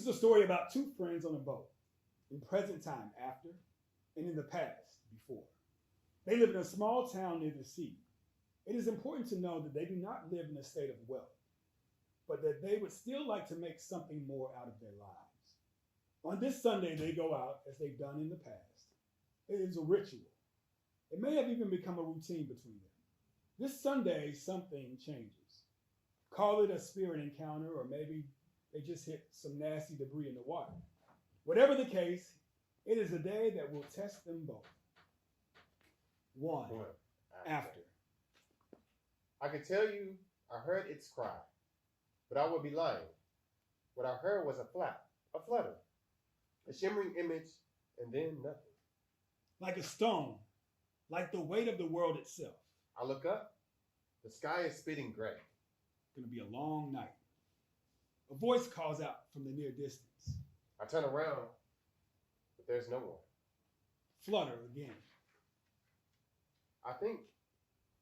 is a story about two friends on a boat, in present time after, and in the past before. They live in a small town near the sea. It is important to know that they do not live in a state of wealth, but that they would still like to make something more out of their lives. On this Sunday, they go out as they've done in the past. It is a ritual. It may have even become a routine between them. This Sunday, something changes. Call it a spirit encounter, or maybe they just hit some nasty debris in the water. Whatever the case, it is a day that will test them both. One, after. I can tell you I heard its cry, but I would be lying. What I heard was a flap, a flutter, a shimmering image, and then nothing. Like a stone, like the weight of the world itself. I look up. The sky is spitting gray. It's going to be a long night. A voice calls out from the near distance. I turn around, but there's no one. Flutter again. I think,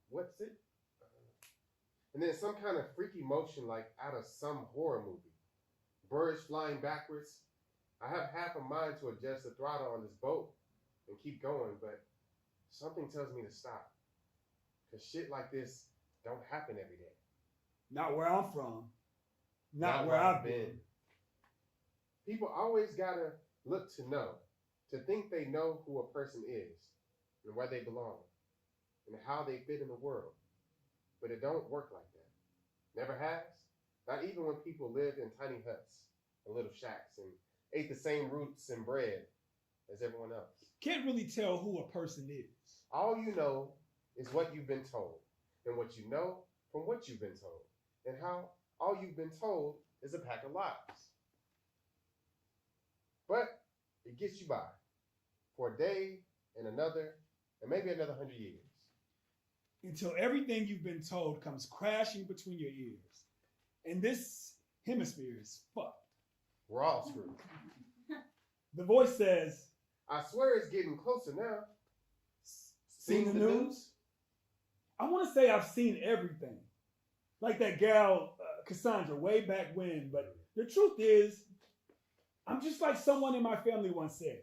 what's it? And then some kind of freaky motion like out of some horror movie. Birds flying backwards. I have half a mind to adjust the throttle on this boat and keep going, but something tells me to stop. Because shit like this don't happen every day. Not where I'm from. Not where I've been. People always gotta look to know, to think they know who a person is and where they belong and how they fit in the world. But it don't work like that. Never has. Not even when people lived in tiny huts and little shacks and ate the same roots and bread as everyone else. Can't really tell who a person is. All you know is what you've been told, and what you know from what you've been told, and how all you've been told is a pack of lies. But it gets you by for a day and another, and maybe another 100 years. Until everything you've been told comes crashing between your ears. And this hemisphere is fucked. We're all screwed. The voice says, I swear it's getting closer now. Seen the news? I want to say I've seen everything. Like that gal, Cassandra, way back when. But the truth is, I'm just like someone in my family once said,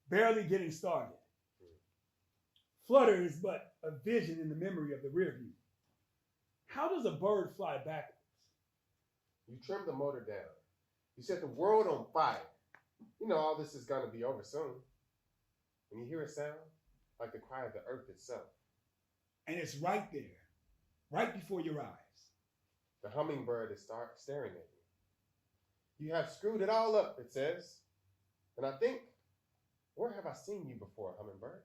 barely getting started. Flutter is but a vision in the memory of the rear view. How does a bird fly backwards? You trim the motor down. You set the world on fire. You know all this is going to be over soon. And you hear a sound like the cry of the earth itself. And it's right there, right before your eyes. The hummingbird is staring at you. You have screwed it all up, it says. And I think, where have I seen you before, hummingbird?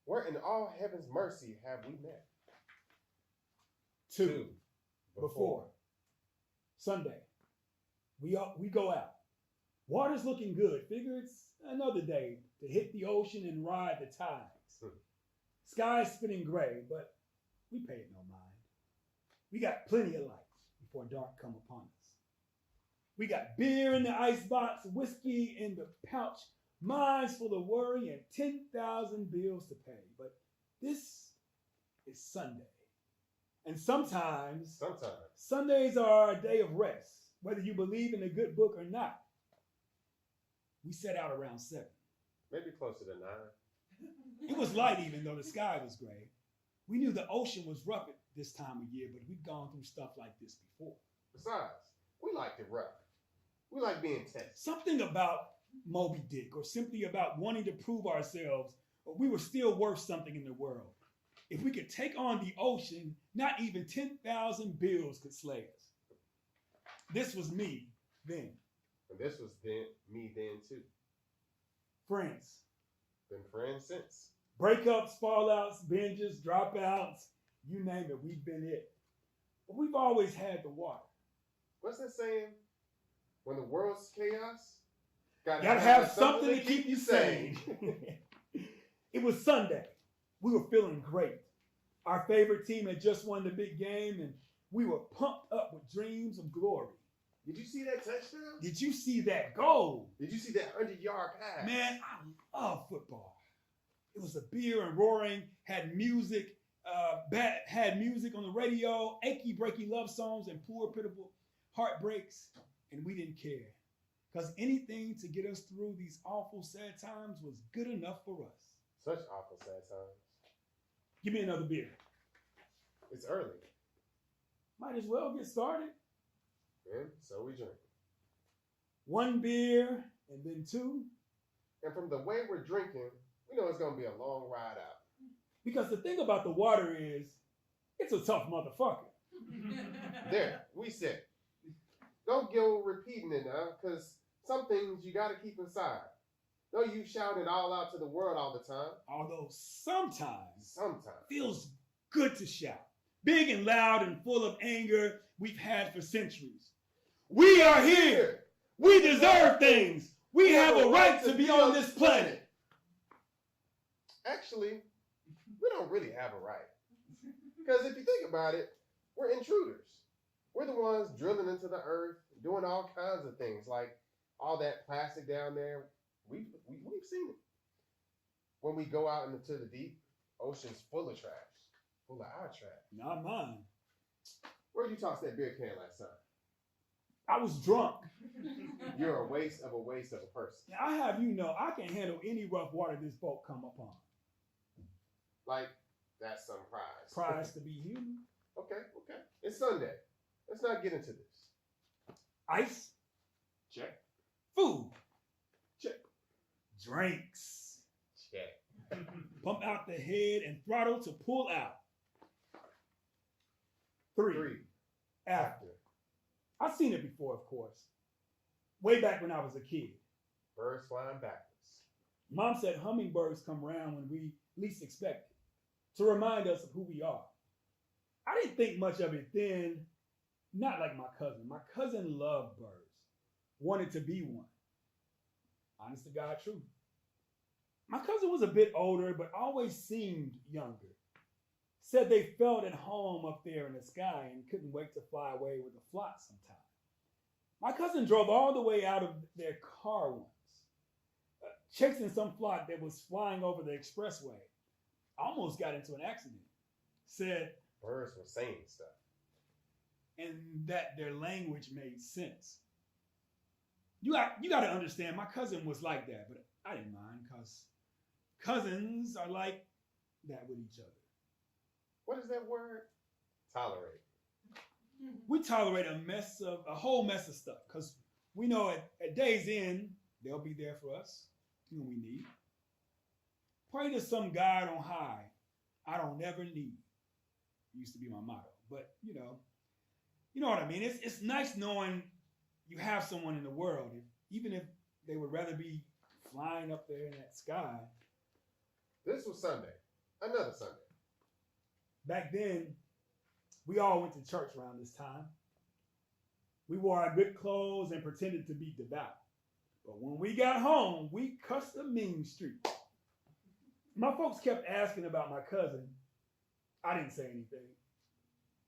Where in all heaven's mercy have we met? Two. Before. Sunday. We go out. Water's looking good. Figure it's another day to hit the ocean and ride the tides. Sky's spinning gray, but we pay it no mind. We got plenty of light before dark come upon us. We got beer in the icebox, whiskey in the pouch, minds full of worry, and 10,000 bills to pay. But this is Sunday. And sometimes Sundays are a day of rest, whether you believe in a good book or not. We set out around 7. Maybe closer to 9. It was light even though the sky was gray. We knew the ocean was rough at this time of year, but we'd gone through stuff like this before. Besides, we liked it rough. We like being tested. Something about Moby Dick, or simply about wanting to prove ourselves, but we were still worth something in the world. If we could take on the ocean, not even 10,000 bills could slay us. This was me then. And this was me then too. Friends. Been friends since. Breakups, fallouts, binges, dropouts, you name it, we've been it. But we've always had the water. What's that saying? When the world's chaos, gotta have something to keep you sane. It was Sunday. We were feeling great. Our favorite team had just won the big game, and we were pumped up with dreams of glory. Did you see that touchdown? Did you see that goal? Did you see that 100-yard pass? Man, I love football. It was a beer and roaring, had music on the radio, achy, breaky love songs and poor, pitiful heartbreaks, and we didn't care. Because anything to get us through these awful, sad times was good enough for us. Such awful sad times. Give me another beer. It's early. Might as well get started. And so we drink. One beer and then two. And from the way we're drinking, we know it's going to be a long ride out. Because the thing about the water is, it's a tough motherfucker. There, we said. Don't go repeating it now, because some things you got to keep inside. No, you shout it all out to the world all the time. Although sometimes Sometimes. feels good to shout. Big and loud and full of anger we've had for centuries. We are here. We deserve things. We have a right to be on this planet. Actually, we don't really have a right. Because if you think about it, we're intruders. We're the ones drilling into the earth, doing all kinds of things, like all that plastic down there. We've seen it. When we go out into the deep, ocean's full of trash, full of our trash. Not mine. Where'd you toss that beer can last time? I was drunk. You're a waste of a person. Now, I have you know, I can handle any rough water this boat come upon. Like, that's some prize. Prize to be human. Okay. It's Sunday. Let's not get into this. Ice. Check. Food. Check. Drinks. Check. Pump out the head and throttle to pull out. Three. After. I've seen it before, of course. Way back when I was a kid. Birds flying backwards. Mom said hummingbirds come around when we least expect it, to remind us of who we are. I didn't think much of it then, not like my cousin. My cousin loved birds, wanted to be one. Honest to God truth. My cousin was a bit older, but always seemed younger. Said they felt at home up there in the sky and couldn't wait to fly away with a flock sometime. My cousin drove all the way out of their car once, chasing some flock that was flying over the expressway. Almost got into an accident. Said birds were saying stuff. And that their language made sense. You got to understand, my cousin was like that, but I didn't mind because cousins are like that with each other. What is that word? Tolerate. We tolerate a whole mess of stuff because we know at day's end, they'll be there for us when we need. Pray to some God on high. I don't ever need. Used to be my motto, but you know what I mean. It's nice knowing you have someone in the world, even if they would rather be flying up there in that sky. This was Sunday, another Sunday. Back then, we all went to church around this time. We wore our good clothes and pretended to be devout. But when we got home, we cussed a mean streak. My folks kept asking about my cousin. I didn't say anything.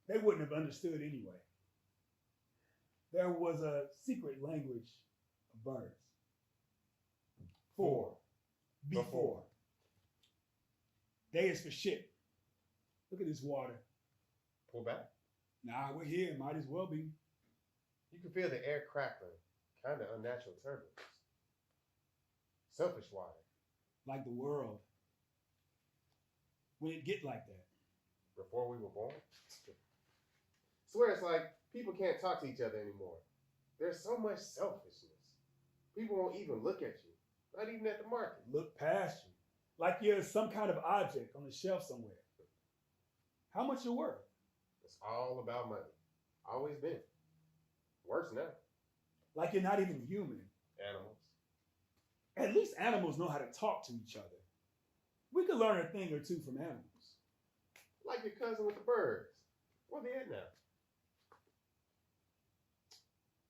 They wouldn't have understood anyway. There was a secret language of birds. 4. Before. Day is for shit. Look at this water. Pull back. Nah, we're here. Might as well be. You can feel the air crackling. Kind of unnatural turbulence. Selfish water. Like the world. When it get like that. Before we were born. Swear it's like people can't talk to each other anymore. There's so much selfishness. People won't even look at you. Not even at the market. Look past you. Like you're some kind of object on the shelf somewhere. How much you're worth? It's all about money. Always been. Worse now. Like you're not even human. Animals. At least animals know how to talk to each other. We could learn a thing or two from animals. Like your cousin with the birds. Where they at now?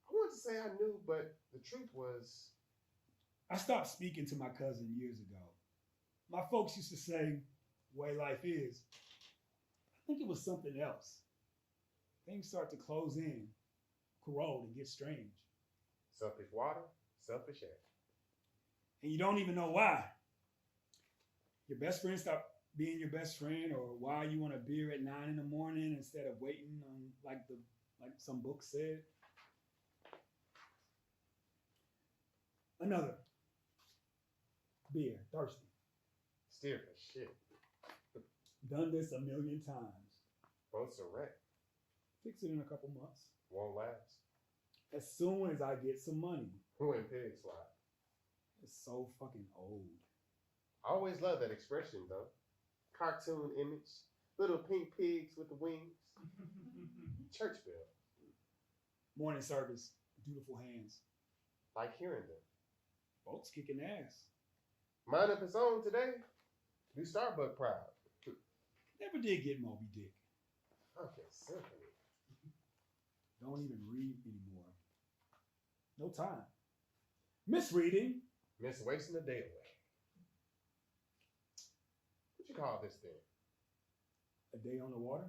I wanted to say I knew, but the truth was... I stopped speaking to my cousin years ago. My folks used to say, the way life is. I think it was something else. Things start to close in, corrode, and get strange. Selfish water, selfish air. And you don't even know why. Your best friend stopped being your best friend, or why you want a beer at 9 in the morning instead of waiting on like some book said. Another. Beer. Thirsty. Steer for shit. Done this a million times. Boats are wrecked. Fix it in a couple months. Won't last. As soon as I get some money. When pigs fly. It's so fucking old. I always love that expression though. Cartoon image. Little pink pigs with the wings. Church bell. Morning service. Dutiful hands. Like hearing them. Boats kicking ass. Mind of its own today. Do Starbucks proud. Never did get Moby Dick. Okay, symphony. Don't even read anymore. No time. Misreading. Miss wasting the day away. What you call this thing? A day on the water.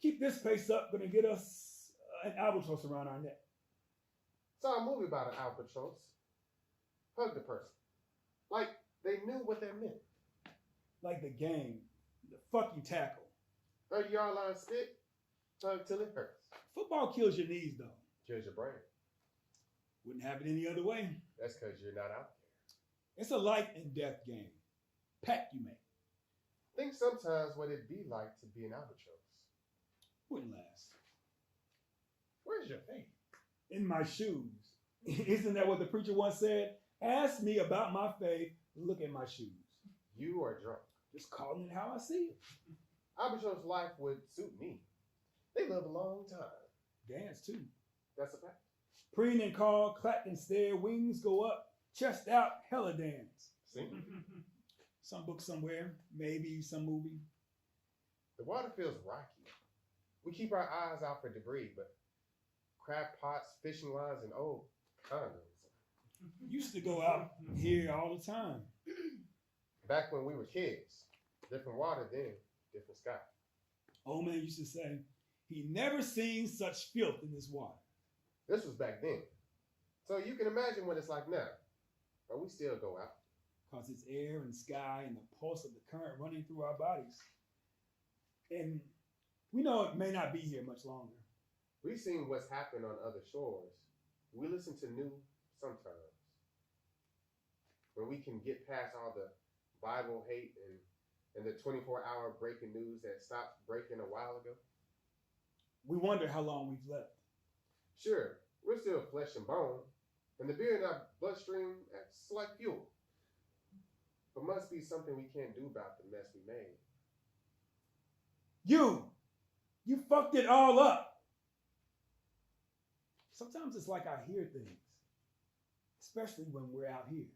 Keep this pace up. Gonna get us an albatross around our neck. Saw a movie about an albatross. Hug the person. Like they knew what that meant. Like the game. The fucking tackle. 30-yard line stick. Hug till it hurts. Football kills your knees though. Kills your brain. Wouldn't have it any other way. That's because you're not out there. It's a life and death game. Pact you make. Think sometimes what it'd be like to be an albatross. Wouldn't last. Where's your faith? In my shoes. Isn't that what the preacher once said? Ask me about my faith. Look at my shoes. You are drunk. Just calling it how I see it. Albatross life would suit me. They live a long time. Dance too. That's a fact. Preen and call, clack and stare, wings go up, chest out, hella dance. See? Some book somewhere, maybe some movie. The water feels rocky. We keep our eyes out for debris, but crab pots, fishing lines, and old condoms. Used to go out here all the time. Back when we were kids. Different water then, different sky. Old man used to say, he never seen such filth in this water. This was back then. So you can imagine what it's like now. But we still go out. Because it's air and sky and the pulse of the current running through our bodies. And we know it may not be here much longer. We've seen what's happened on other shores. We listen to new sometimes. When we can get past all the Bible hate and the 24-hour breaking news that stopped breaking a while ago. We wonder how long we've left. Sure, we're still flesh and bone, and the beer in our bloodstream acts like fuel. But must be something we can't do about the mess we made. You fucked it all up. Sometimes it's like I hear things, especially when we're out here.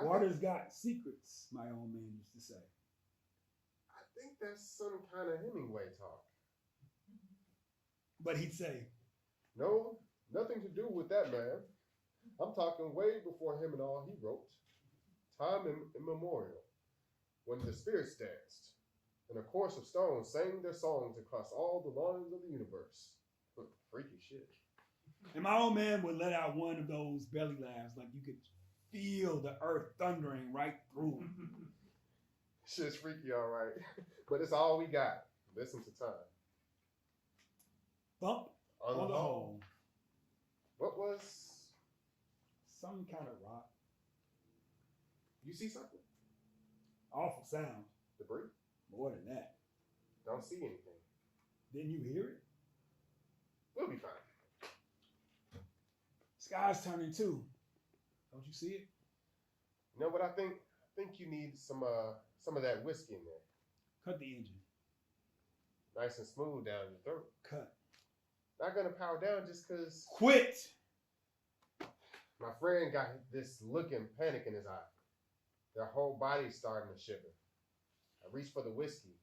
Water's got secrets, my old man used to say. I think that's some kind of Hemingway talk. But he'd say, no, nothing to do with that man. I'm talking way before him and all he wrote. Time immemorial, when the spirits danced, and a chorus of stones sang their songs across all the lines of the universe. Freaky shit. And my old man would let out one of those belly laughs, like you could feel the earth thundering right through him. Shit's freaky, all right. But it's all we got. Listen to time. Thump on the hole. What was? Some kind of rock. You see something? Awful sound. Debris? More than that. Don't see anything. Didn't you hear it? We'll be fine. Sky's turning too. Don't you see it? You know what I think? I think you need some of that whiskey in there. Cut the engine. Nice and smooth down your throat. Cut. Not gonna power down just cause. Quit! My friend got this look and panic in his eye. Their whole body's starting to shiver. I reach for the whiskey.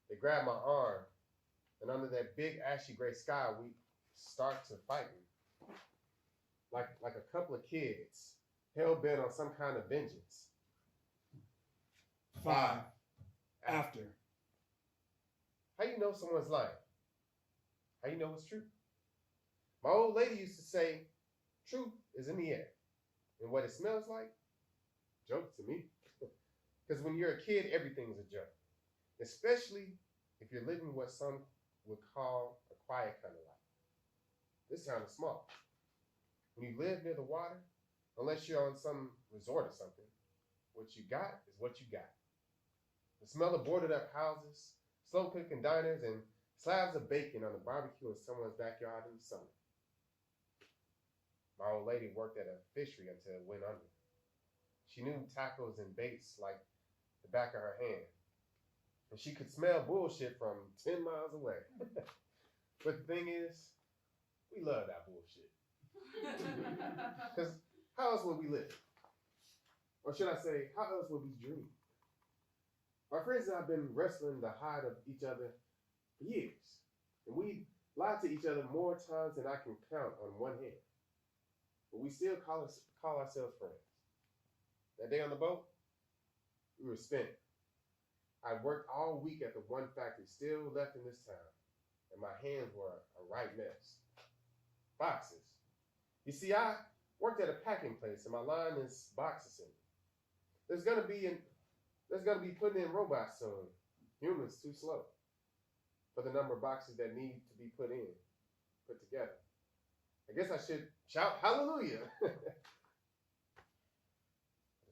They grab my arm, and under that big ashy gray sky, we start to fight. Like a couple of kids, hell bent on some kind of vengeance. 5. After. How you know someone's lying? How you know it's true? My old lady used to say, truth is in the air. And what it smells like? Joke to me. Because when you're a kid, everything's a joke. Especially if you're living what some would call a quiet kind of life. This town is small. When you live near the water, unless you're on some resort or something, what you got is what you got. The smell of boarded up houses, slow cooking diners, and slabs of bacon on the barbecue in someone's backyard in the summer. My old lady worked at a fishery until it went under. She knew tacos and baits like the back of her hand. And she could smell bullshit from 10 miles away. But the thing is, we love that bullshit. Because how else would we live? Or should I say, how else would we dream? My friends and I have been wrestling the hide of each other for years. And we lied to each other more times than I can count on one hand. But we still call ourselves friends. That day on the boat, we were spent. I worked all week at the one factory still left in this town, and my hands were a right mess. Boxes. You see, I worked at a packing place, and my line is box assembly. There's gonna be putting in robots soon. Humans too slow for the number of boxes that need to be put together. I guess I should shout hallelujah. It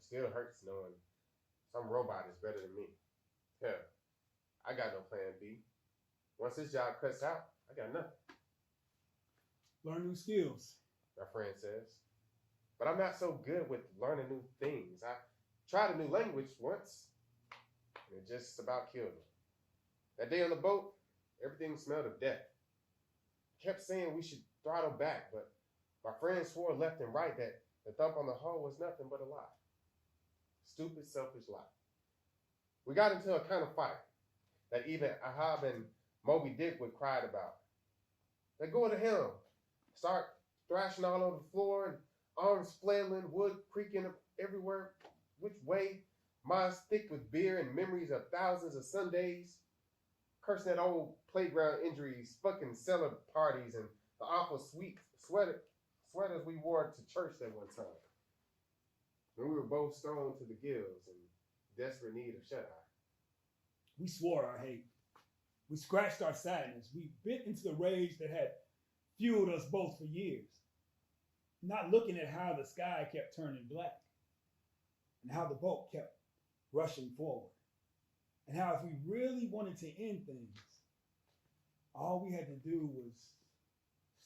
still hurts knowing some robot is better than me. Hell, I got no plan B. Once this job cuts out, I got nothing. Learn new skills. My friend says. But I'm not so good with learning new things. I tried a new language once, and it just about killed me. That day on the boat, everything smelled of death. I kept saying we should throttle back, but my friend swore left and right that the thump on the hull was nothing but a lie. Stupid, selfish lie. We got into a kind of fight that even Ahab and Moby Dick would cried about. They go to him, start thrashing all over the floor, and arms flailing, wood creaking everywhere, which way, minds thick with beer and memories of thousands of Sundays, cursing at old playground injuries, fucking cellar parties, and the awful sweet sweaters we wore to church that one time. When we were both stoned to the gills and desperate need of shut-eye. We swore our hate. We scratched our sadness. We bit into the rage that had fueled us both for years, not looking at how the sky kept turning black and how the boat kept rushing forward and how if we really wanted to end things, all we had to do was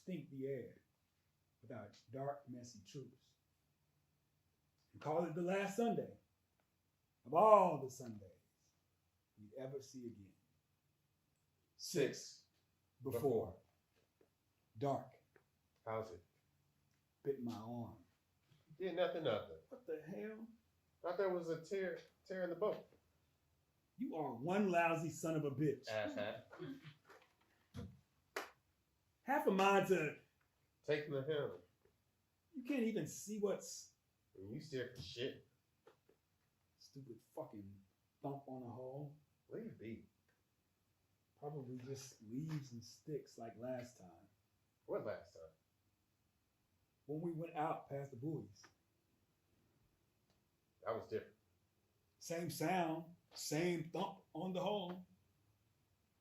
stink the air with our dark, messy truths and call it the last Sunday of all the Sundays we'd ever see again. 6 before. Dark. How's it? Bit my arm. Yeah, nothing. What the hell? Thought there was a tear in the boat. You are one lousy son of a bitch. Asshat. Half a mind to... Taking the helm. You can't even see what's... And you steer for shit. Stupid fucking thump on a hole. Leave be. Probably just leaves and sticks like last time. What last time? When we went out past the buoys. That was different. Same sound, same thump on the hole.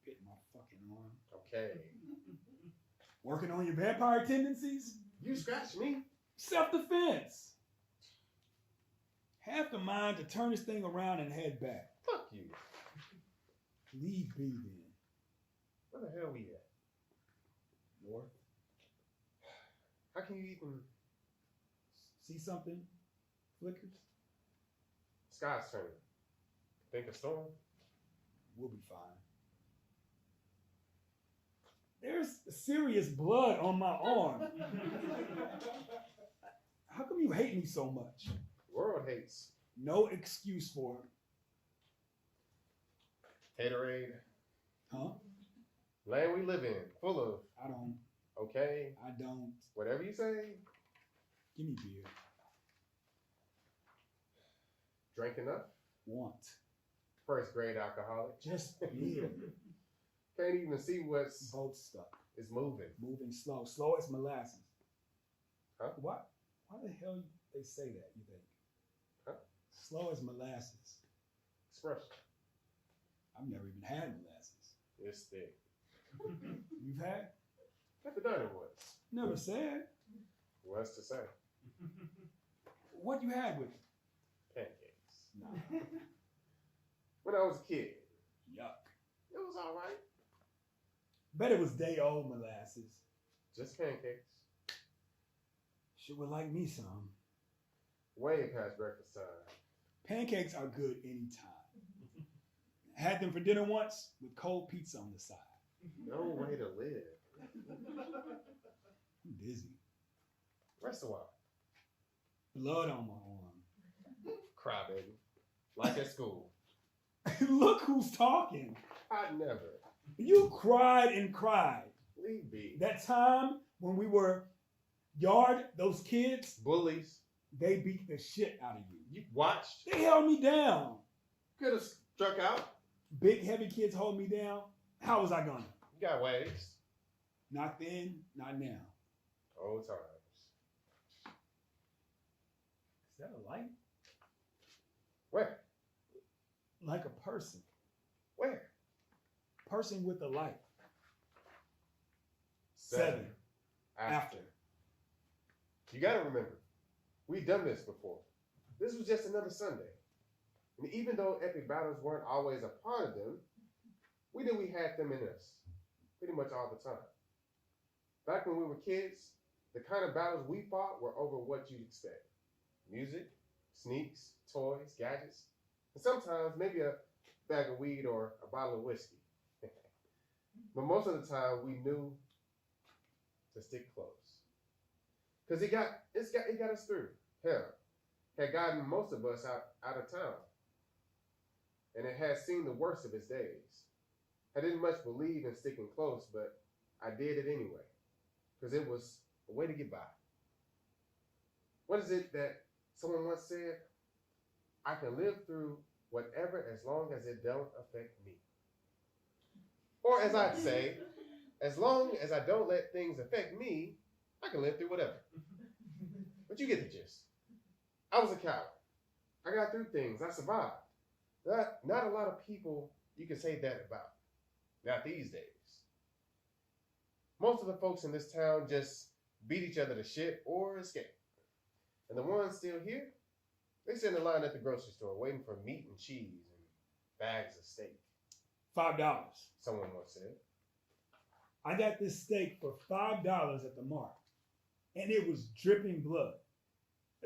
Bit my fucking arm. Okay. Working on your vampire tendencies? You scratched me. Self-defense. Half the mind to turn this thing around and head back. Fuck you. Leave be then. Where the hell we at? North. How can you even... See something? Flickers? Sky's turning. Think a storm? We'll be fine. There's serious blood on my arm. How come you hate me so much? The world hates. No excuse for it. Haterade. Huh? Land we live in. Full of. I don't. Okay. I don't. Whatever you say. Give me beer. Drink enough? Want. First grade alcoholic. Just beer. Can't even see what's... Boat stuck. It's moving. Moving slow. Slow as molasses. Huh? Why the hell they say that, you think? Huh? Slow as molasses. Expression. I've never even had molasses. It's thick. You've had? At the diner once. Never said. What's to say? What you had with it? Pancakes. Nah. When I was a kid, Yuck. it was all right. Bet it was day-old molasses. Just pancakes. Sure would like me some. Way past breakfast time. Pancakes are good anytime. Had them for dinner once with cold pizza on the side. No way to live. I'm dizzy. Rest a while. Blood on my arm. Cry, baby. Like at school. Look who's talking. I never. You cried and cried. Leave be. That time when we were those kids, Bullies. they beat the shit out of you. You watched. They held me down. Could have struck out. Big, heavy kids hold me down. How was I gonna? You got waves. Not then, not now. Old times. Is that a light? Where? Like a person. Where? Person with a light. 7. After. You got to remember, we've done this before. This was just another Sunday. And even though epic battles weren't always a part of them, we knew we had them in us pretty much all the time. Back when we were kids, the kind of battles we fought were over what you'd expect. Music, sneaks, toys, gadgets, and sometimes maybe a bag of weed or a bottle of whiskey. But most of the time, we knew to stick close. Because it got us through. Hell, had gotten most of us out of town. And it had seen the worst of its days. I didn't much believe in sticking close, but I did it anyway. Because it was a way to get by. What is it that someone once said? I can live through whatever as long as it don't affect me. Or as I'd say, as long as I don't let things affect me, I can live through whatever. But you get the gist. I was a coward. I got through things. I survived. Not a lot of people you can say that about. Not these days. Most of the folks in this town just beat each other to shit or escape. And the ones still here, they sit in line at the grocery store waiting for meat and cheese and bags of steak. $5. Someone once said. I got this steak for $5 at the mark, and it was dripping blood.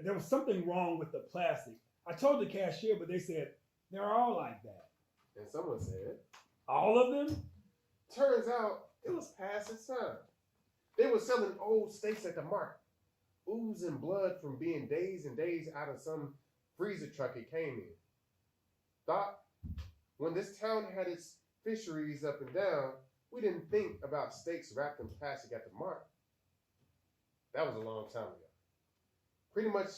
There was something wrong with the plastic. I told the cashier, but they said, they're all like that. And someone said, all of them? Turns out it was past its time. They were selling old steaks at the mark, oozing blood from being days and days out of some freezer truck it came in. Thought, when this town had its fisheries up and down, we didn't think about steaks wrapped in plastic at the mark. That was a long time ago. Pretty much,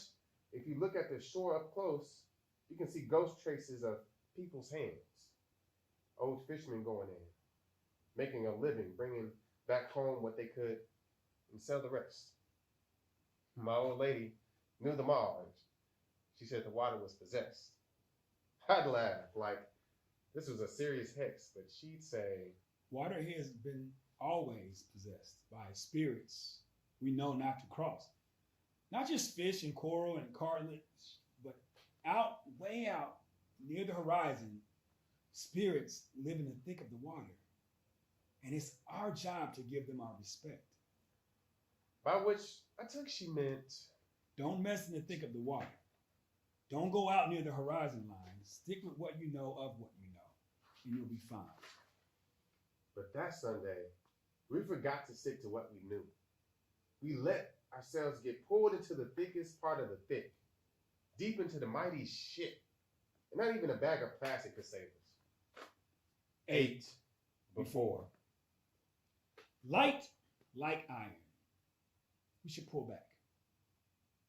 if you look at the shore up close, you can see ghost traces of people's hands. Old fishermen going in, making a living, bringing back home what they could, and sell the rest. My old lady knew them all, and she said the water was possessed. I'd laugh like this was a serious hex, but she'd say, water has been always possessed by spirits we know not to cross. Not just fish and coral and cartilage, but way out near the horizon, spirits live in the thick of the water. And it's our job to give them our respect. By which I took she meant, don't mess in the thick of the water. Don't go out near the horizon line. Stick with what you know of what you know, and you'll be fine. But that Sunday, we forgot to stick to what we knew. We let ourselves get pulled into the thickest part of the thick, deep into the mighty shit. And not even a bag of plastic could save us. 8 before. Light like iron. We should pull back.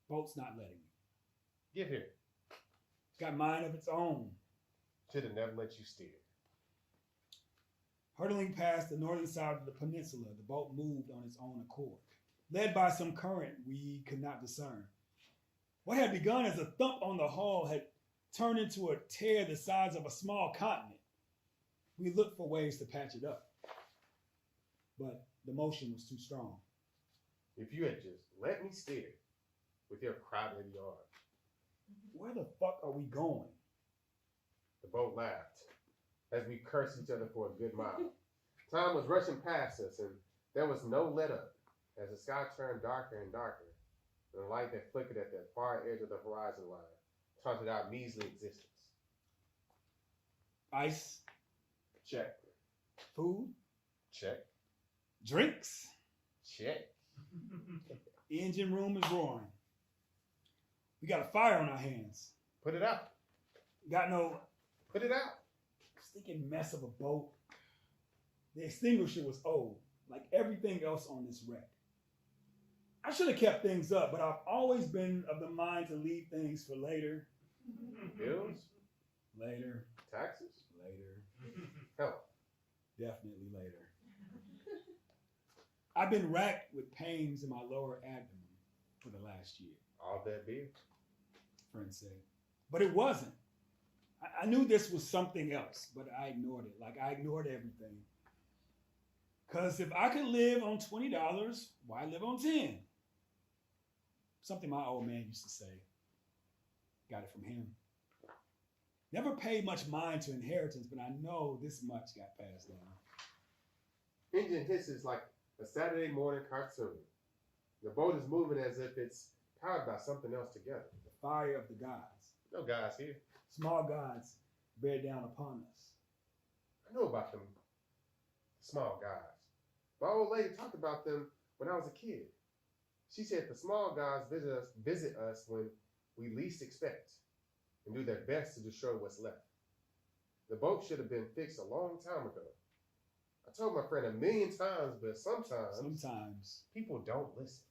Boat's not letting me. Get here. It's got mind of its own. Should have never let you steer. Hurtling past the northern side of the peninsula, the boat moved on its own accord, led by some current we could not discern. What had begun as a thump on the hull had turned into a tear the size of a small continent. We looked for ways to patch it up, but the motion was too strong. If you had just let me steer with your crybaby arms. Where the fuck are we going? The boat laughed as we cursed each other for a good mile. Time was rushing past us, and there was no let up as the sky turned darker and darker, and the light that flickered at the far edge of the horizon line taunted our measly existence. Ice, Check. food, Check. drinks. Check. Engine room is roaring. We got a fire on our hands. Put it out. Got no Put it out. stinking mess of a boat. The extinguisher was old, like everything else on this wreck. I should have kept things up, but I've always been of the mind to leave things for later. Bills? Later. Taxes? Later. Help. Definitely later. I've been racked with pains in my lower abdomen for the last year, All that beer? friend said. But it wasn't. I knew this was something else, but I ignored it. Like I ignored everything. Because if I could live on $20, why live on 10? Something my old man used to say. Got it from him. Never paid much mind to inheritance, but I know this much got passed down. Engine hisses like a Saturday morning cartoon. The boat is moving as if it's powered by something else together. The fire of the gods. No guys here. Small gods bear down upon us. I know about them small guys. My old lady talked about them when I was a kid. She said the small guys visit us when we least expect and do their best to destroy what's left. The boat should have been fixed a long time ago. I told my friend 1,000,000 times, but sometimes people don't listen.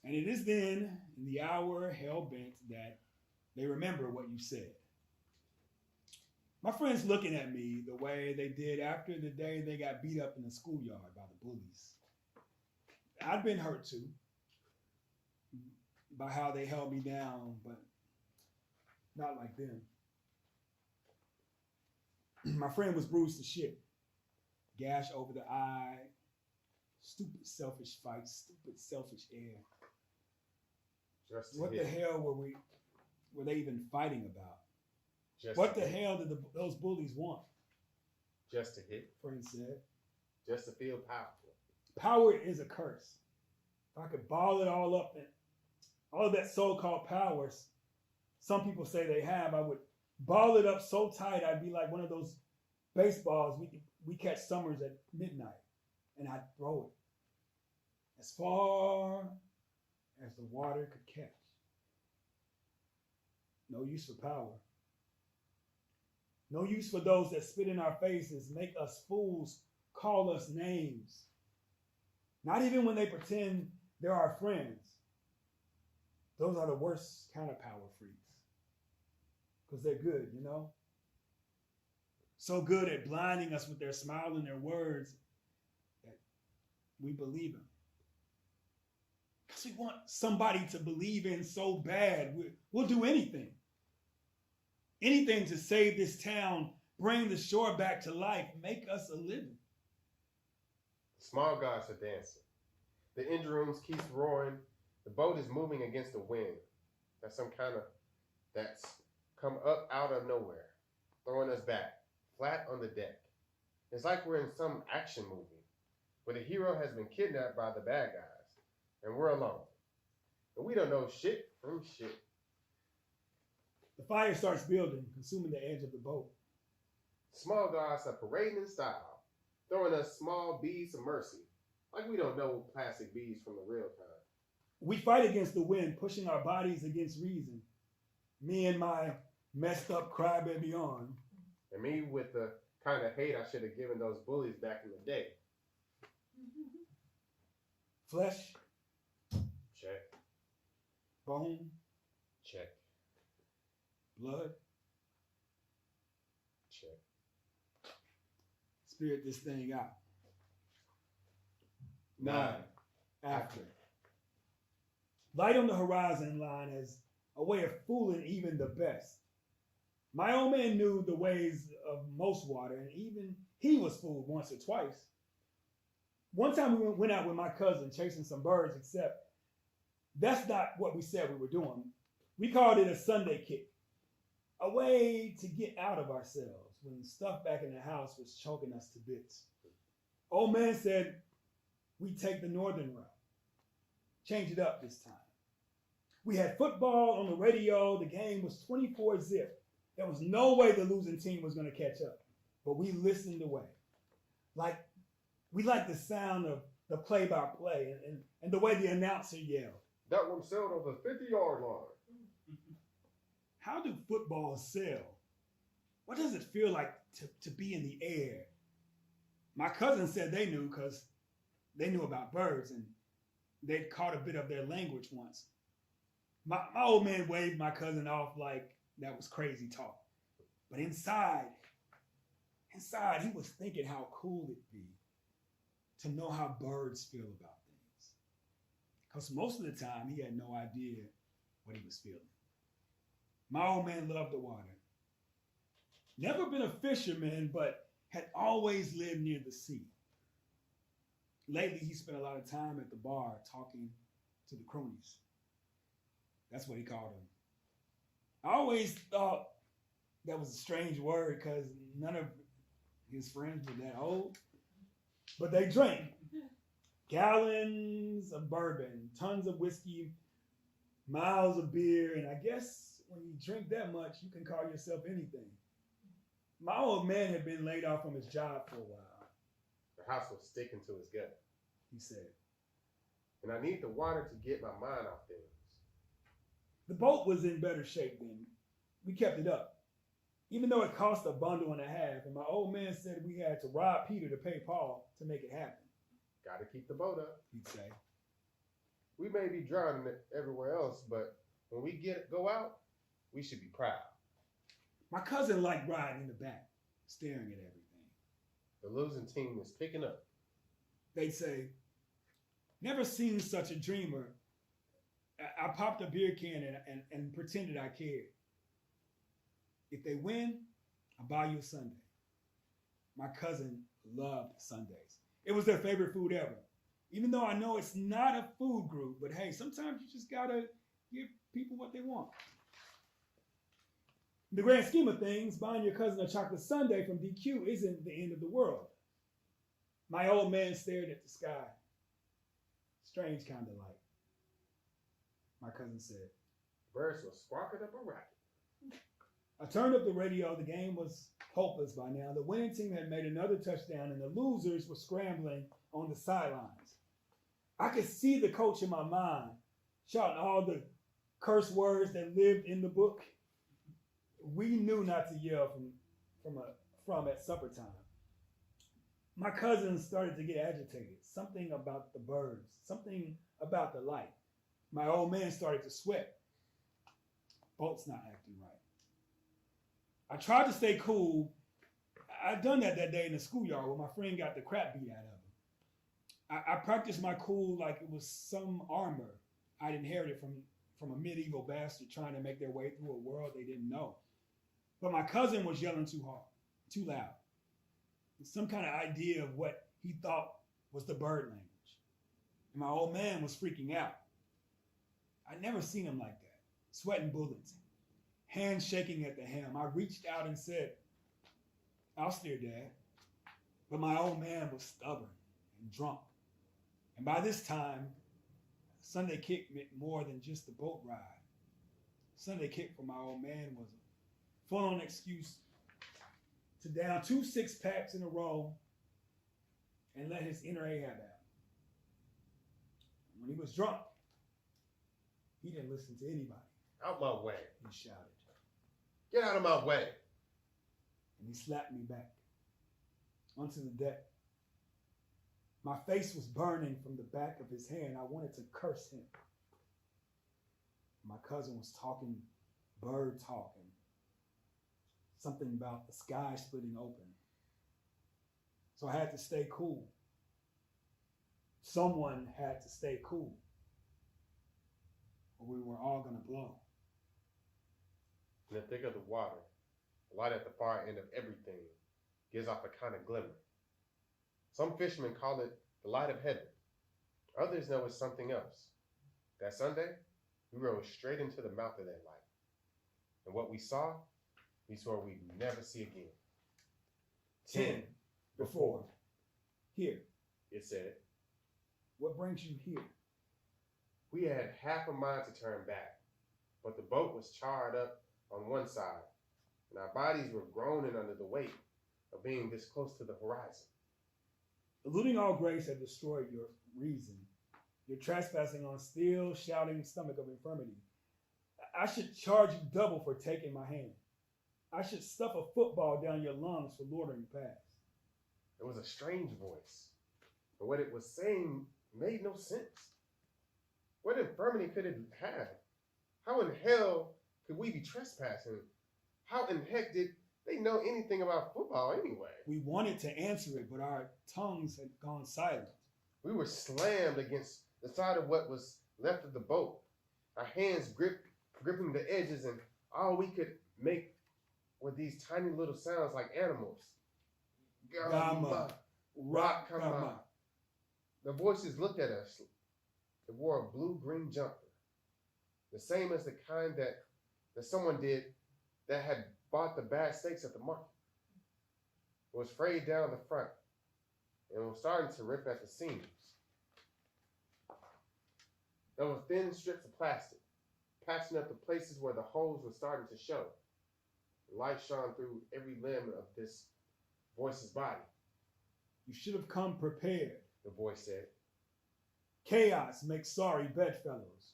And it is then, in the hour hell-bent, that they remember what you said. My friend's looking at me the way they did after the day they got beat up in the schoolyard by the bullies. I'd been hurt too by how they held me down, but not like them. My friend was bruised to shit. Gash over the eye. Stupid, selfish fight. Stupid, selfish air. What the hell were they even fighting about? What the hell did those bullies want? Just to hit. Friend said. Just to feel powerful. Power is a curse. If I could ball it all up and all of that so-called powers some people say they have, I would ball it up so tight I'd be like one of those baseballs we catch summers at midnight, and I'd throw it as far as the water could catch. No use for power. No use for those that spit in our faces, make us fools, call us names. Not even when they pretend they're our friends. Those are the worst kind of power freaks. Because they're good, you know? So good at blinding us with their smile and their words that we believe them. Because we want somebody to believe in so bad. We'll do anything. Anything to save this town, bring the shore back to life, make us a living. The small guys are dancing. The engine rooms keeps roaring. The boat is moving against the wind. That's come up out of nowhere, throwing us back, flat on the deck. It's like we're in some action movie where the hero has been kidnapped by the bad guys, and we're alone. And we don't know shit from shit. The fire starts building, consuming the edge of the boat. Small guys are parading in style, throwing us small beads of mercy, like we don't know plastic beads from the real kind. We fight against the wind, pushing our bodies against reason. Me and my messed up crybaby arm. And me with the kind of hate I should have given those bullies back in the day. Flesh. Check. Bone. Check. Blood. Check. Spirit this thing out. 9. After. Light on the horizon line as a way of fooling even the best. My old man knew the ways of most water, and even he was fooled once or twice. One time we went out with my cousin chasing some birds, except that's not what we said we were doing. We called it a Sunday kick, a way to get out of ourselves when stuff back in the house was choking us to bits. Old man said we take the northern route, change it up this time. We had football on the radio. The game was 24-zip. There was no way the losing team was going to catch up, but we listened away. We liked the sound of the play-by-play and the way the announcer yelled. That one sailed on the 50-yard line. How do footballs sail? What does it feel like to be in the air? My cousin said they knew because they knew about birds and they'd caught a bit of their language once. My old man waved my cousin off like that was crazy talk. But inside, he was thinking how cool it'd be to know how birds feel about things. Because most of the time, he had no idea what he was feeling. My old man loved the water. Never been a fisherman, but had always lived near the sea. Lately, he spent a lot of time at the bar talking to the cronies. That's what he called them. I always thought that was a strange word because none of his friends were that old. But they drank gallons of bourbon, tons of whiskey, miles of beer, and I guess when you drink that much, you can call yourself anything. My old man had been laid off from his job for a while. The house was sticking to his gut, he said. And I need the water to get my mind off things. The boat was in better shape then. We kept it up, even though it cost $1.50 bundles, and my old man said we had to rob Peter to pay Paul to make it happen. Got to keep the boat up, he'd say. We may be drowning everywhere else, but when we go out, we should be proud. My cousin liked riding in the back, staring at everything. The losing team is picking up. They'd say, never seen such a dreamer. I popped a beer can and pretended I cared. If they win, I'll buy you a sundae. My cousin loved sundaes. It was their favorite food ever. Even though I know it's not a food group, but hey, sometimes you just gotta give people what they want. In the grand scheme of things, buying your cousin a chocolate sundae from DQ isn't the end of the world. My old man stared at the sky. Strange kind of light. My cousin said. Birds were sparking up a racket. I turned up the radio. The game was hopeless by now. The winning team had made another touchdown, and the losers were scrambling on the sidelines. I could see the coach in my mind shouting all the curse words that lived in the book. We knew not to yell from at supper time. My cousin started to get agitated. Something about the birds, something about the light. My old man started to sweat. Boat's not acting right. I tried to stay cool. I'd done that day in the schoolyard where my friend got the crap beat out of him. I practiced my cool like it was some armor I'd inherited from a medieval bastard trying to make their way through a world they didn't know. But my cousin was yelling too hard, too loud. Some kind of idea of what he thought was the bird language. And my old man was freaking out. I'd never seen him like that, sweating bullets, hands shaking at the helm. I reached out and said, I'll steer, Dad. But my old man was stubborn and drunk. And by this time, Sunday kick meant more than just the boat ride. Sunday kick for my old man was a full-on excuse to down 2 6-packs in a row and let his inner Ahab out. When he was drunk, he didn't listen to anybody. Out my way, he shouted. Get out of my way. And he slapped me back onto the deck. My face was burning from the back of his hand. I wanted to curse him. My cousin was talking bird talk and something about the sky splitting open. So I had to stay cool. Someone had to stay cool, or we were all going to blow. In the thick of the water, the light at the far end of everything gives off a kind of glimmer. Some fishermen call it the light of heaven. Others know it's something else. That Sunday, we rode straight into the mouth of that light. And what we saw, we swore we'd never see again. 10 before. Here. It said. What brings you here? We had half a mile to turn back, but the boat was charred up on one side, and our bodies were groaning under the weight of being this close to the horizon. Eluding all grace had destroyed your reason. You're trespassing on steel, shouting stomach of infirmity. I should charge you double for taking my hand. I should stuff a football down your lungs for loitering past. It was a strange voice, but what it was saying made no sense. What infirmity could it have? How in hell could we be trespassing? How in heck did they know anything about football anyway? We wanted to answer it, but our tongues had gone silent. We were slammed against the side of what was left of the boat. Our hands gripping the edges, and all we could make were these tiny little sounds like animals. Gamma, rock, gamma. The voices looked at us. They wore a blue-green jumper, the same as the kind that someone did that had bought the bad steaks at the market. It was frayed down the front and was starting to rip at the seams. There were thin strips of plastic, patching up the places where the holes were starting to show. The light shone through every limb of this voice's body. You should have come prepared, the voice said. Chaos makes sorry bedfellows.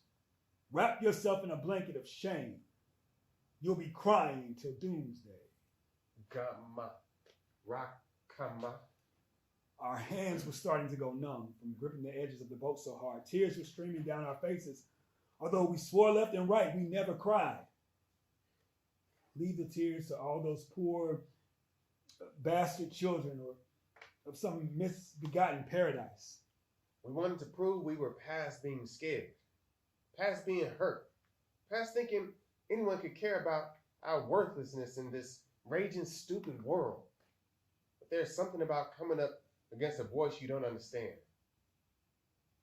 Wrap yourself in a blanket of shame. You'll be crying till doomsday. Gamma, rock, gamma. Our hands were starting to go numb from gripping the edges of the boat so hard. Tears were streaming down our faces. Although we swore left and right, we never cried. Leave the tears to all those poor bastard children or of some misbegotten paradise. We wanted to prove we were past being scared, past being hurt, past thinking anyone could care about our worthlessness in this raging, stupid world. But there's something about coming up against a voice you don't understand.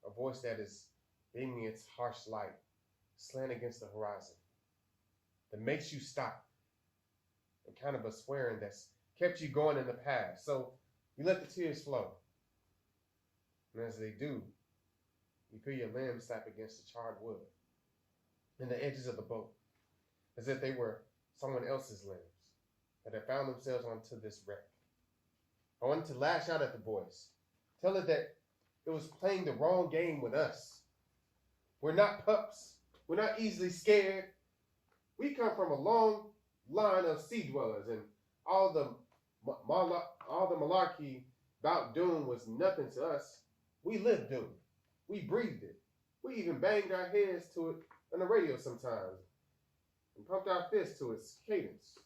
A voice that is beaming its harsh light, slant against the horizon, that makes you stop. And kind of a swearing that's kept you going in the past. So you let the tears flow. And as they do, you feel your limbs slap against the charred wood and the edges of the boat, as if they were someone else's limbs that had found themselves onto this wreck. I wanted to lash out at the voice, tell it that it was playing the wrong game with us. We're not pups. We're not easily scared. We come from a long line of sea dwellers, and all the malarkey about doom was nothing to us. We lived doom. We breathed it. We even banged our heads to it on the radio sometimes and pumped our fists to its cadence.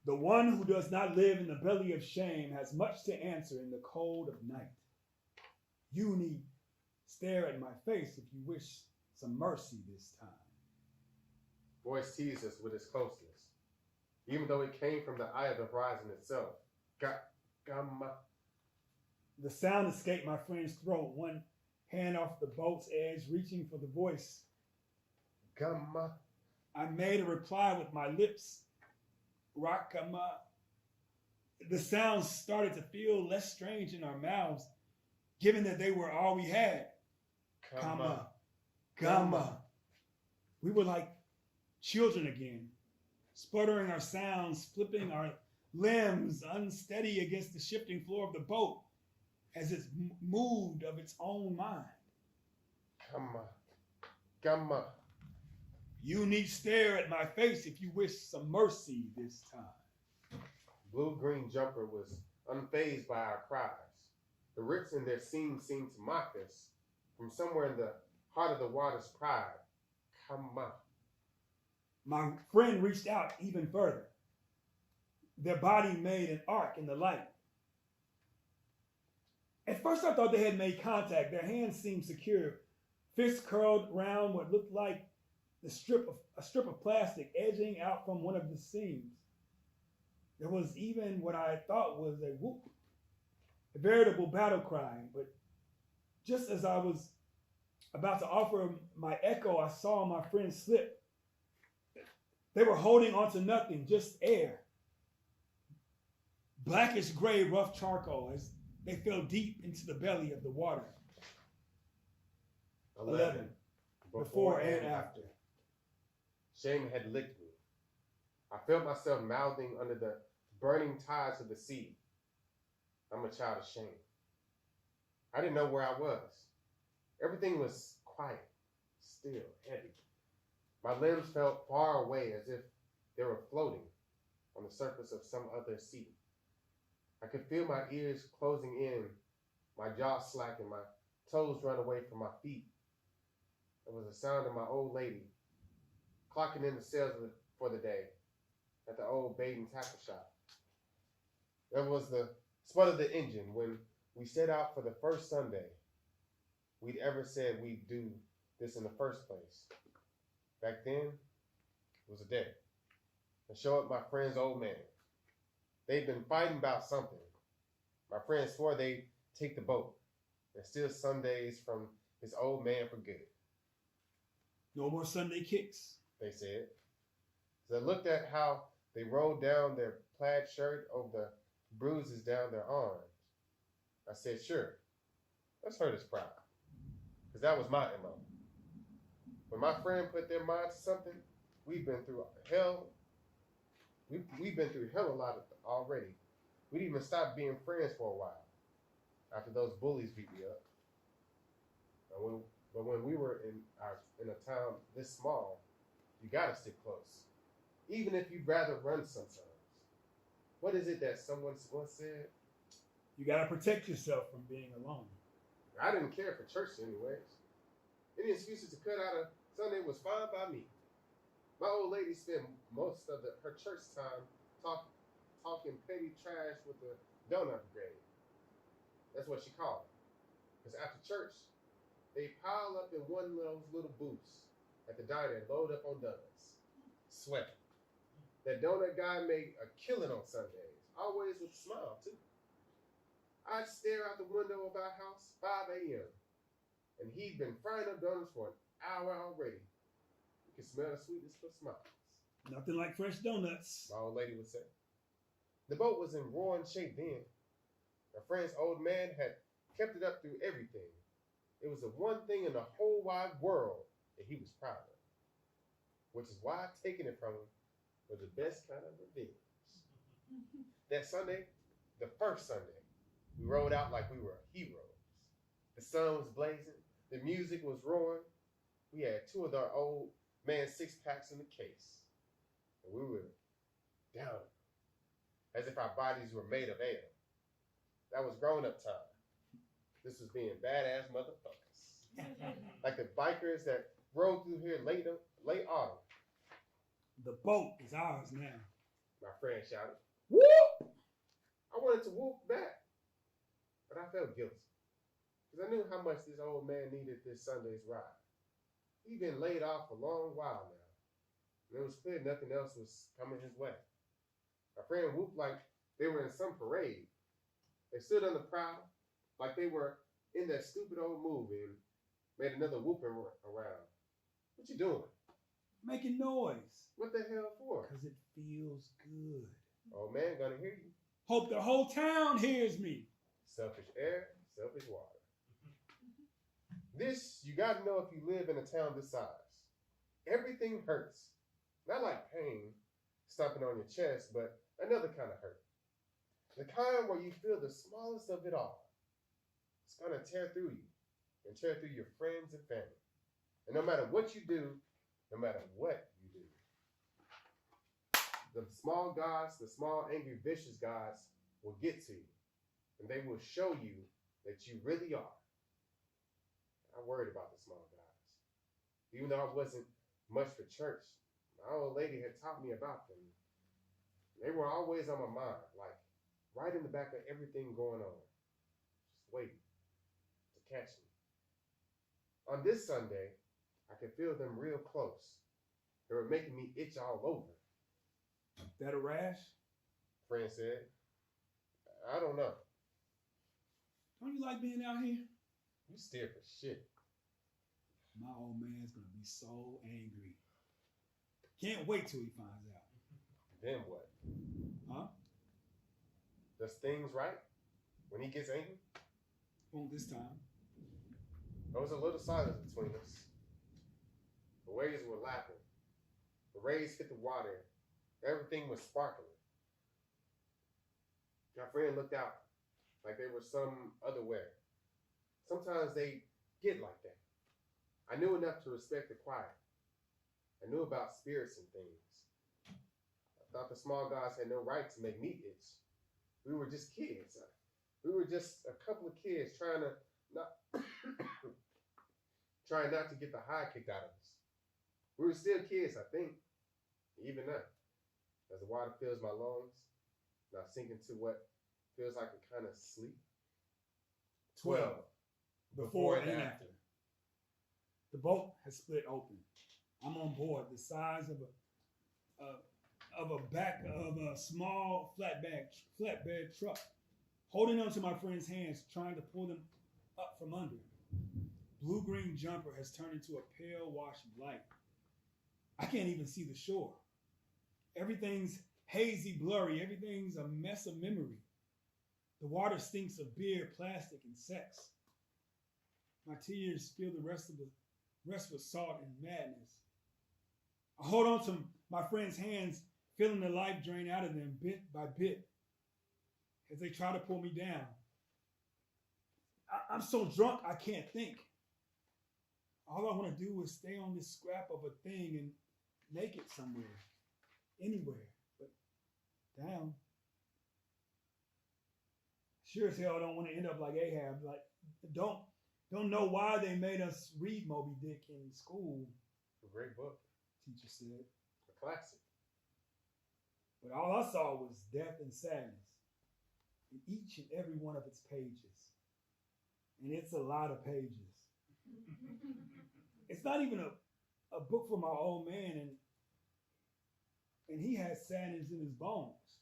The one who does not live in the belly of shame has much to answer in the cold of night. You need stare at my face if you wish some mercy this time. Voice teased us with its closeness, even though it came from the eye of the horizon itself. Gamma. The sound escaped my friend's throat, one hand off the boat's edge, reaching for the voice. Gamma. I made a reply with my lips. Rakama. The sounds started to feel less strange in our mouths, given that they were all we had. Gamma. Gamma. We were like children again, sputtering our sounds, flipping our limbs unsteady against the shifting floor of the boat as it moved of its own mind. Gamma. Gamma. You need stare at my face if you wish some mercy this time. Blue-green jumper was unfazed by our cries. The rips in their seams seemed to mock us from somewhere in the heart of the water's pride. Gamma. My friend reached out even further. Their body made an arc in the light. At first I thought they had made contact. Their hands seemed secure. Fists curled around what looked like a strip of plastic edging out from one of the seams. There was even what I thought was a whoop. a veritable battle cry. But just as I was about to offer my echo, I saw my friends slip. They were holding onto nothing, just air. Blackish gray, rough charcoal as they fell deep into the belly of the water. 11. Before and after. Shame had licked me. I felt myself mouthing under the burning tides of the sea. I'm a child of shame. I didn't know where I was. Everything was quiet, still, heavy. My limbs felt far away as if they were floating on the surface of some other sea. I could feel my ears closing in, my jaw slacken, my toes run away from my feet. It was the sound of my old lady clocking in the sales for the day at the old bait and tackle shop. There was the spud of the engine when we set out for the first Sunday we'd ever said we'd do this in the first place. Back then, it was a day. I showed up my friend's old man. They'd been fighting about something. My friend swore they'd take the boat and steal Sundays from his old man for good. No more Sunday kicks, they said. As I looked at how they rolled down their plaid shirt over the bruises down their arms, I said, sure, let's hurt his pride. Because that was my MO. When my friend put their mind to something, we've been through hell. We've been through hell a lot already. We'd even stopped being friends for a while after those bullies beat me up. But when we were in a town this small, you gotta stick close, even if you'd rather run sometimes. What is it that someone once said? You gotta protect yourself from being alone. I didn't care for church anyways. Any excuses to cut out a Sunday was fine by me. My old lady spent most of her church time talking petty trash with the donut brigade. That's what she called it. Because after church, they pile up in one of those little booths at the diner and load up on donuts. Sweating. That donut guy made a killing on Sundays. Always with a smile, too. I'd stare out the window of our house, 5 a.m., and he'd been frying up donuts for an hour already. You can smell the sweetness for smiles. Nothing like fresh donuts, my old lady would say. The boat was in roaring shape then. My friend's old man had kept it up through everything. It was the one thing in the whole wide world that he was proud of, which is why taking it from him was the best kind of revenge. That Sunday, the first Sunday, we rode out like we were heroes. The sun was blazing. The music was roaring. We had 2 of our old man 6-packs in the case. And we were down, as if our bodies were made of air. That was grown-up time. This was being badass motherfuckers. Like the bikers that rode through here late autumn. The boat is ours now. My friend shouted. Whoop! I wanted to whoop back, but I felt guilty. Because I knew how much this old man needed this Sunday's ride. He'd been laid off a long while now, and it was clear nothing else was coming his way. My friend whooped like they were in some parade. They stood on the prow like they were in that stupid old movie and made another whooping around. What you doing? Making noise. What the hell for? Because it feels good. Old man gonna hear you. Hope the whole town hears me. Selfish air, selfish water. This, you gotta know if you live in a town this size. Everything hurts. Not like pain, stomping on your chest, but another kind of hurt. The kind where you feel the smallest of it all. It's gonna tear through you and tear through your friends and family. And no matter what you do, no matter what you do, the small gods, the small, angry, vicious gods will get to you. And they will show you that you really are. I worried about the small guys. Even though I wasn't much for church, my old lady had taught me about them. They were always on my mind, like right in the back of everything going on. Just waiting to catch me. On this Sunday, I could feel them real close. They were making me itch all over. That a rash? Friend said. I don't know. Don't you like being out here? You steer for shit. My old man's gonna be so angry. Can't wait till he finds out. Then what? Huh? Does things right when he gets angry? Won't this time. There was a little silence between us. The waves were lapping. The rays hit the water. Everything was sparkling. My friend looked out like they were some other way. Sometimes they get like that. I knew enough to respect the quiet. I knew about spirits and things. I thought the small guys had no right to make me itch. We were just kids. We were just a couple of kids trying not to get the high kicked out of us. We were still kids, I think, even now. As the water fills my lungs, and I sink into what feels like a kind of sleep. 12. Before and after. The boat has split open. I'm on board, the size of a back of a small flatbed truck, holding onto my friend's hands, trying to pull them up from under. Blue-green jumper has turned into a pale wash of light. I can't even see the shore. Everything's hazy, blurry. Everything's a mess of memory. The water stinks of beer, plastic, and sex. My tears fill the rest with salt and madness. I hold on to my friend's hands, feeling the life drain out of them bit by bit as they try to pull me down. I'm so drunk I can't think. All I want to do is stay on this scrap of a thing and make it somewhere, anywhere, but down. Sure as hell I don't want to end up like Ahab. Like, don't know why they made us read Moby Dick in school. A great book. Teacher said. A classic. But all I saw was death and sadness in each and every one of its pages. And it's a lot of pages. It's not even a book for my old man, and he has sadness in his bones.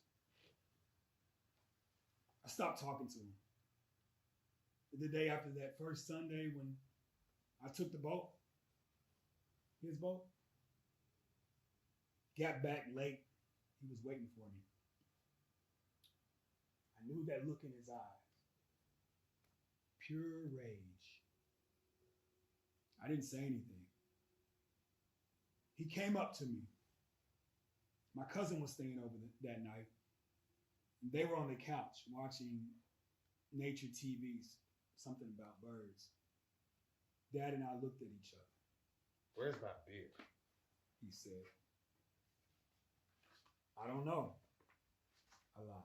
I stopped talking to him. The day after that first Sunday when I took the boat, his boat, got back late. He was waiting for me. I knew that look in his eyes. Pure rage. I didn't say anything. He came up to me. My cousin was staying over that night. They were on the couch watching nature TVs, something about birds. Dad and I looked at each other. Where's my beer? He said. I don't know. I lied.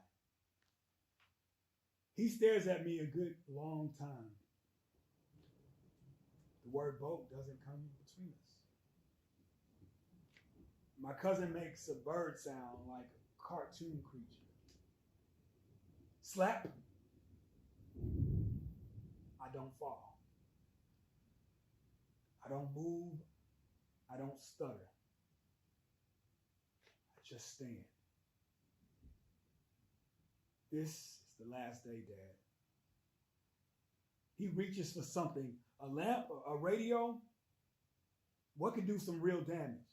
He stares at me a good long time. The word boat doesn't come between us. My cousin makes a bird sound like a cartoon creature. Slap. I don't fall. I don't move. I don't stutter. I just stand. This is the last day, Dad. He reaches for something, a lamp, a radio. What could do some real damage?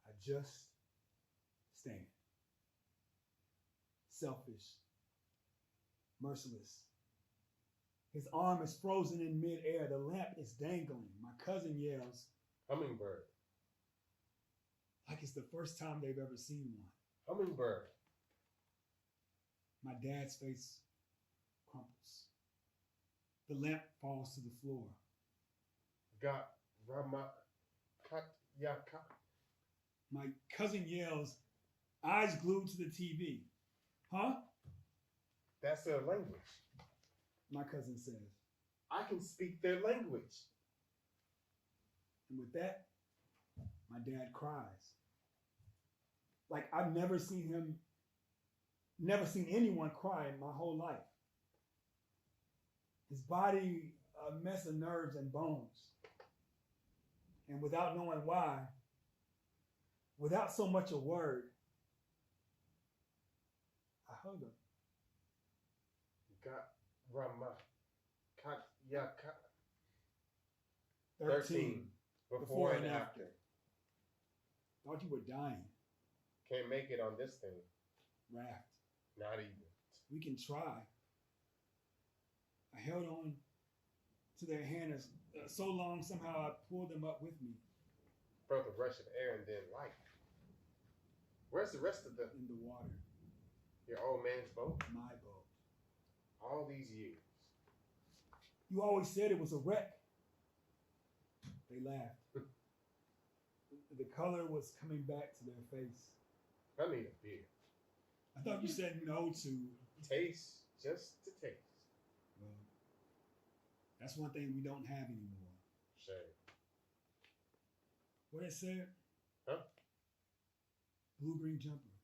I just stand. Selfish, merciless. His arm is frozen in midair. The lamp is dangling. My cousin yells, Hummingbird. like it's the first time they've ever seen one. Hummingbird. My dad's face crumples. The lamp falls to the floor. Got Rama Kat Yaka. My cousin yells, eyes glued to the TV. Huh? That's their language. My cousin says. I can speak their language. And with that, my dad cries. Like I've never seen anyone cry in my whole life. His body a mess of nerves and bones. And without knowing why, without so much a word, I hug him. Rama. Yeah, 13. Before and after. Thought you were dying. Can't make it on this thing. Raft. Not even. We can try. I held on to their hand so long, somehow I pulled them up with me. Felt a rush of air and then light. Where's the rest of the... In the water. Your old man's boat? My boat. All these years. You always said it was a wreck. They laughed. The color was coming back to their face. I need a beer. I thought you said no to... Taste, just to taste. Well, that's one thing we don't have anymore. Shame. What it said? Huh? Blue-green jumper.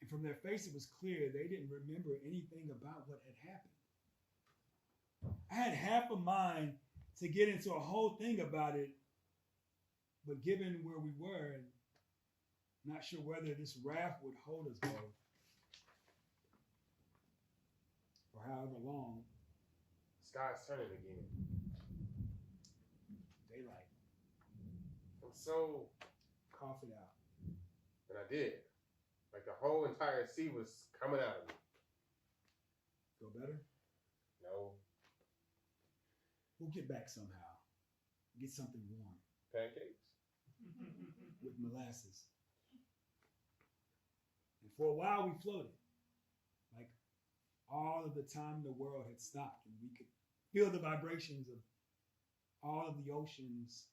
And from their face, it was clear they didn't remember anything about what had happened. I had half a mind to get into a whole thing about it, but given where we were, and not sure whether this raft would hold us both for however long. Sky's turning again. Daylight. I'm so... Cough it out. And I did. Like the whole entire sea was coming out of me. Feel better? No. We'll get back somehow. Get something warm. Pancakes? With molasses. And for a while we floated. Like all of the time the world had stopped and we could feel the vibrations of all of the oceans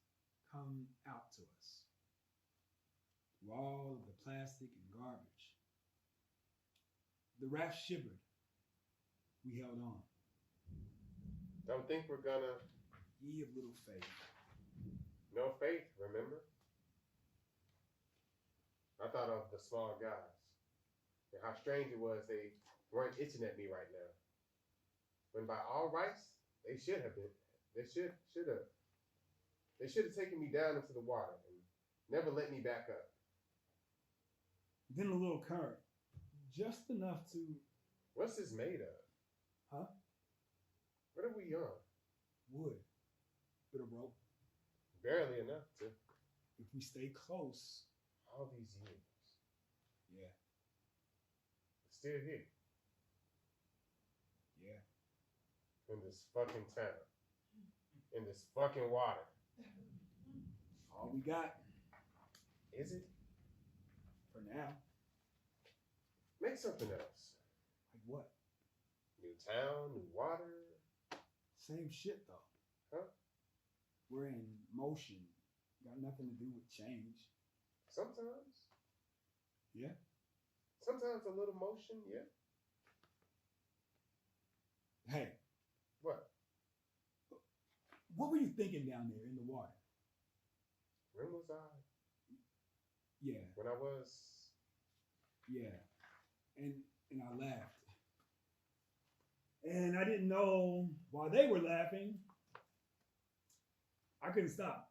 come out to us. Through all of the plastic and garbage. The raft shivered. We held on. Don't think we're gonna... Ye of little faith. No faith, remember? I thought of the small guys. And how strange it was they weren't itching at me right now. When by all rights, they should have been. They should have. They should have taken me down into the water and never let me back up. Then a little current. Just enough to... What's this made of? Huh? What are we on? Wood. Bit of rope. Barely enough to... If we stay close... All these years. Yeah. It's still here. Yeah. In this fucking town. In this fucking water. All we got. Is it? For now. Make something else. Like what? New town, new water. Same shit though. Huh? We're in motion. Got nothing to do with change. Sometimes. Yeah. Sometimes a little motion, yeah. Hey. What? What were you thinking down there in the water? When was I? Yeah. When I was... Yeah. And I laughed. And I didn't know while they were laughing, I couldn't stop.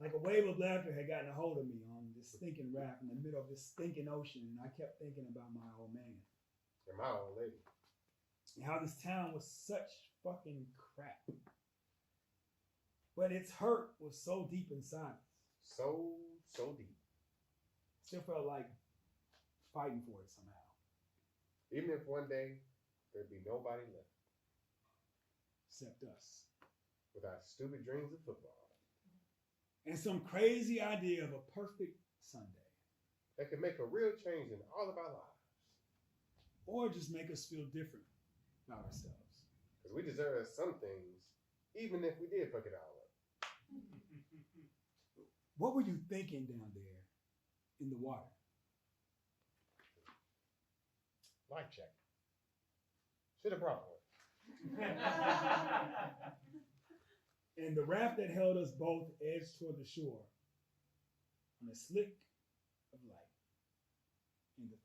Like a wave of laughter had gotten a hold of me on this stinking raft in the middle of this stinking ocean. And I kept thinking about my old man. And my old lady. And how this town was such fucking crap. But its hurt was so deep inside us. So deep. Still felt like fighting for it somehow. Even if one day there'd be nobody left. Except us. With our stupid dreams of football. And some crazy idea of a perfect Sunday. That could make a real change in all of our lives. Or just make us feel different about ourselves. Because we deserve some things, even if we did fuck it all up. What were you thinking down there in the water? Life check. Should have brought one. And the raft that held us both edged toward the shore on a slick of light in the